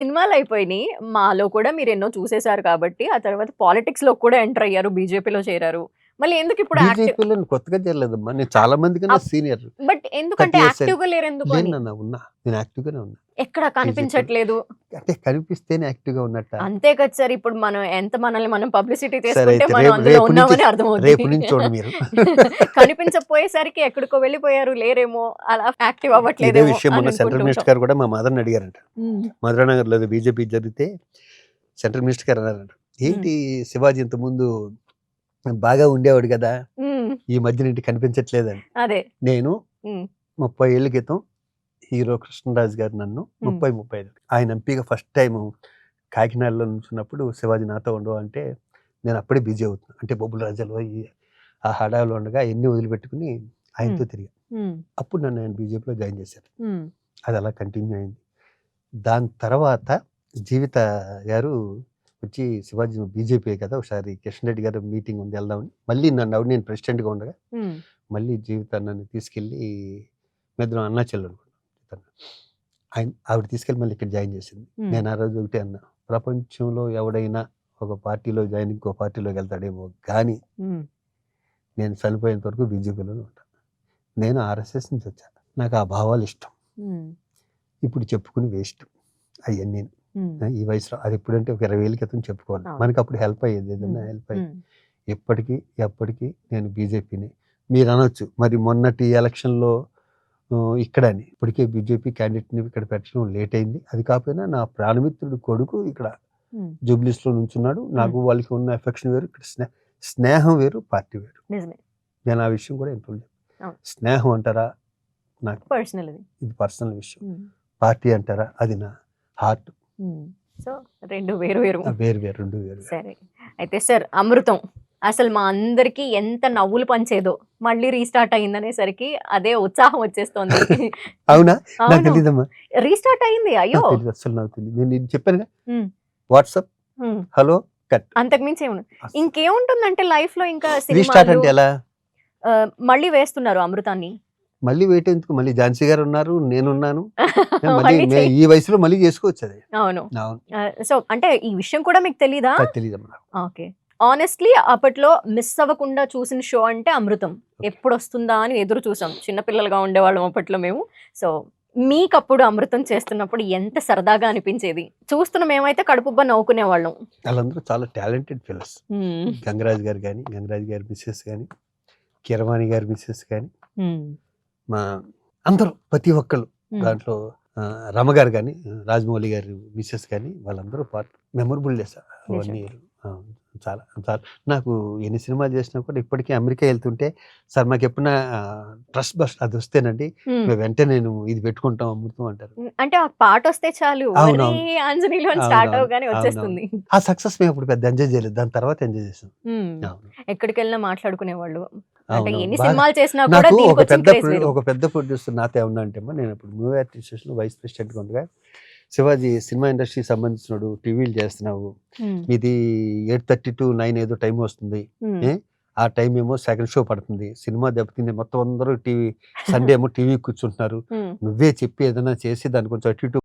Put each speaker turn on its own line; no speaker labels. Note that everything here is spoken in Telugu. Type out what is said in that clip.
సినిమాలు అయిపోయినాయి. మాలో కూడా మీరెన్నో చూసేసారు కాబట్టి, ఆ తర్వాత పాలిటిక్స్‌లోకి కూడా ఎంటర్ అయ్యారు. బీజేపీలో చేరారు. మళ్ళీ ఎందుకు ఇప్పుడు
బీజేపీలో కొత్తగా చేరలేదమ్మా. నేను చాలా మంది కన్నా సీనియర్.
బట్ ఎందుకంటే
30 ఇయర్స్
యాక్టివ్‌గా లేరెందుకు
లేను
అని?
నాన్న ఉన్నా. నేను యాక్టివ్‌గానే ఉన్నా.
ఎక్కడ కనిపించట్లేదు.
అంటే కనిపిస్తేనే యాక్టివ్‌గా ఉన్నట్ట.
అంతే కదా సార్! ఇప్పుడు మనం మనల్ని మనం పబ్లిసిటీ
సరే
చేసుకుంటే
అయితే
మనం అందులో ఉన్నామని అర్థమవుద్ది.
రేపు నుంచి చూడండి మీరు.
కనిపించకపోయేసరికి ఎక్కడికో వెళ్ళిపోయారు, లేరేమో, అలా యాక్టివ్
ఇదే
అవ్వట్లేదేమో
విషయం
అని
మొన్న సెంట్రల్
అనుకుంటూ
మినిస్టర్
ఉంటాం.
గారు కూడా మా మదర్‌ని అడిగారంట.
హ్మ్.
మధురానగర్‌లో ఏదో బీజేపీ జరిగితే సెంట్రల్ మినిస్టర్ గారు అన్నారంట. ఏంటి శివాజీ ఇంతకుముందు బాగా ఉండేవాడు కదా!
హ్మ్.
ఈ మధ్యన ఏంటి కనిపించట్లేదని.
అదే.
నేను
హ్మ్.
30 ఏళ్ల క్రితం హీరో కృష్ణరాజు గారు నన్ను 35 ఆయన ఎంపీగా ఫస్ట్ టైం కాకినాడలో నుంచున్నప్పుడు శివాజీ నాతో ఉండవు అంటే నేను అప్పుడే బిజీ అవుతున్నా. అంటే బొబ్బుల రాజాలు ఆ హడావిలో ఉండగా ఎన్ని వదిలిపెట్టుకుని ఆయనతో తిరిగా. అప్పుడు నన్ను ఆయన బీజేపీలో జాయిన్ చేశారు. అది అలా కంటిన్యూ అయింది. దాని తర్వాత జీవిత గారు వచ్చి శివాజీ బీజేపీ కదా ఒకసారి కిషన్ రెడ్డి గారు మీటింగ్ ఉంది వెళ్దామని మళ్ళీ నేను ప్రెసిడెంట్గా ఉండగా మళ్ళీ జీవిత నన్ను తీసుకెళ్ళి మెద్దరం అన్నా చెల్లెలు ఆవిడ తీసుకెళ్ళి మళ్ళీ ఇక్కడ జాయిన్ చేసింది. నేను ఆ రోజు ఒకటే అన్నా, ప్రపంచంలో ఎవడైనా ఒక పార్టీలో జాయిన్ ఇంకో పార్టీలోకి వెళ్తాడేమో కానీ నేను చనిపోయేంత వరకు బీజేపీలోనే ఉంటాను. నేను ఆర్ఎస్ఎస్ నుంచి వచ్చా. నాకు ఆ భావాలు ఇష్టం. ఇప్పుడు చెప్పుకుని వేస్ట్ అవన్నీ ఈ వయసులో. అది ఎప్పుడంటే ఒక 20 ఏళ్ళ క్రితం చెప్పుకోవాలి. మనకి అప్పుడు హెల్ప్ అయ్యేది, ఏదైనా హెల్ప్ అయ్యేది. ఎప్పటికీ నేను బీజేపీని మీరు అనొచ్చు మరి మొన్నటి ఎలక్షన్లో ఇక్కడని. ఇప్పటికే బీజేపీ క్యాండిడేట్ని ఇక్కడ పెట్టడం లేట్ అయింది. అది కాకపోయినా నా ప్రాణమిత్రుడు కొడుకు ఇక్కడ జూబ్లీస్లో నుంచున్నాడు. నాకు వాళ్ళకి ఉన్న ఎఫెక్షన్ వేరు, ఇక్కడ స్నేహం వేరు, పార్టీ వేరు. నేను ఆ విషయం కూడా ఇంట్లో స్నేహం అంటారా నాకు పర్సనల్, ఇది పర్సనల్ విషయం. పార్టీ అంటారా అది నా హార్ట్.
సో రెండు వేరు వేరు.
సరే
అయితే సార్, అమృతం అసలు మా అందరికి ఎంత నవ్వులు పంచేదో మళ్ళీ రీస్టార్ట్ అయిందనేసరికి అదే ఉత్సాహం వచ్చేస్తోంది.
అవునా? నాకు తెలీదమ్మా.
రీస్టార్ట్ అయింది. అయ్యో
అసలు నాకు తెలియదు. నేను చెప్పాను వాట్సాప్ హలో కట్,
అంతకుమించి ఇంకేముంటుందంటే లైఫ్ లో ఇంకా
రీస్టార్ట్ అంటే ఎలా
మళ్ళీ వేస్తున్నారు అమృతాన్ని.
మళ్ళీ వెయిట్ ఎందుకు? మళ్ళీ ఝాన్సీ గారు ఉన్నారు, నేనున్నాను. ఈ వయసులో మళ్ళీ చేసుకోవచ్చు అది.
అవును. సో అంటే ఈ విషయం కూడా మీకు తెలీదా?
తెలీదమ్మా.
ఓకే. ఆనెస్ట్లీ అప్పట్లో మిస్ అవ్వకుండా చూసిన షో అంటే అమృతం. ఎప్పుడు వస్తుందా అని ఎదురు చూసాం. చిన్నపిల్లలుగా ఉండేవాళ్ళం అప్పట్లో మేము. సో మీకప్పుడు అమృతం చేస్తున్నప్పుడు ఎంత సరదాగా అనిపించేది? చూస్తున్న మేమైతే కడుపుబ్బా నవ్వుకునే వాళ్ళం.
వాళ్ళందరూ చాలా టాలెంటెడ్ ఫెలోస్. గంగరాజ్ గారు కానీ, గంగరాజ్ గారి మిస్సెస్ కానీ, కిరవాణి గారి మిస్సెస్ కానీ, మా అందరూ ప్రతి ఒక్కళ్ళు దాంట్లో రమగారు కానీ, రాజమౌళి గారి మిస్సెస్ కానీ వాళ్ళందరూ పార్ట్ మెమొరబుల్ డేస్ అవన్నీ. చాలా చాలా నాకు ఎన్ని సినిమాలు చేసినా కూడా ఇప్పటికీ అమెరికా వెళ్తుంటే సార్ మాకు ఎప్పుడైనా ట్రస్ట్ బస్ అది వస్తేనండి వెంటనే నేను ఇది పెట్టుకుంటాం అమృతం అంటారు.
అంటే ఆ పాట వస్తే చాలు స్టార్ట్ అవగానే వచ్చేస్తుంది.
ఆ సక్సెస్ మేము ఇప్పుడు పెద్ద ఎంజాయ్ చేయలేదు, దాని తర్వాత ఎంజాయ్ చేసాం.
ఎక్కడికి వెళ్ళినా మాట్లాడుకునే వాళ్ళు.
నాకు ఒక పెద్ద ప్రొడ్యూసర్ నాతో ఏమన్నా అంటే నేను ఇప్పుడు మూవీ అడ్మినిస్ట్రేషన్ వైస్ ప్రెసిడెంట్గా ఉండగా, శివాజీ సినిమా ఇండస్ట్రీకి సంబంధించినడు టీవీలు చేస్తున్నావు, ఇది 8:30 to 9 ఏదో టైం వస్తుంది, ఆ టైం ఏమో సెకండ్ షో పడుతుంది, సినిమా దెబ్బతింది, మొత్తం అందరూ టీవీ సండే ఏమో టీవీ కూర్చుంటున్నారు, నువ్వే చెప్పి ఏదైనా చేసి దాన్ని కొంచెం అటు ఇటు